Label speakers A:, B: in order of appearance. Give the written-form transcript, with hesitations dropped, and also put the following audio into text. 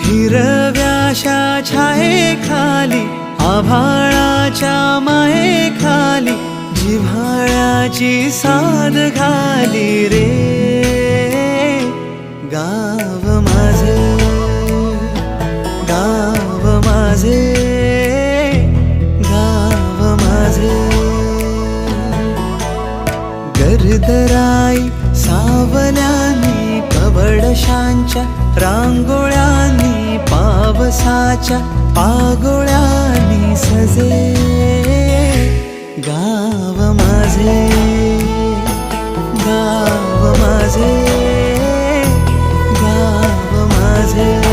A: हिरव्याशा छायेखाली आभाळाच्या मायेखाली जिव्हाळ्याची साद घाली रे गाव माझे, गाव माझे, गाव माझे. गर्दराई सावल्यानी कवडशांच्या रांगोळ्यांनी पावसाच्या पागोळ्यांनी सजे गाव माझे, गाव माझे, गाव माझे.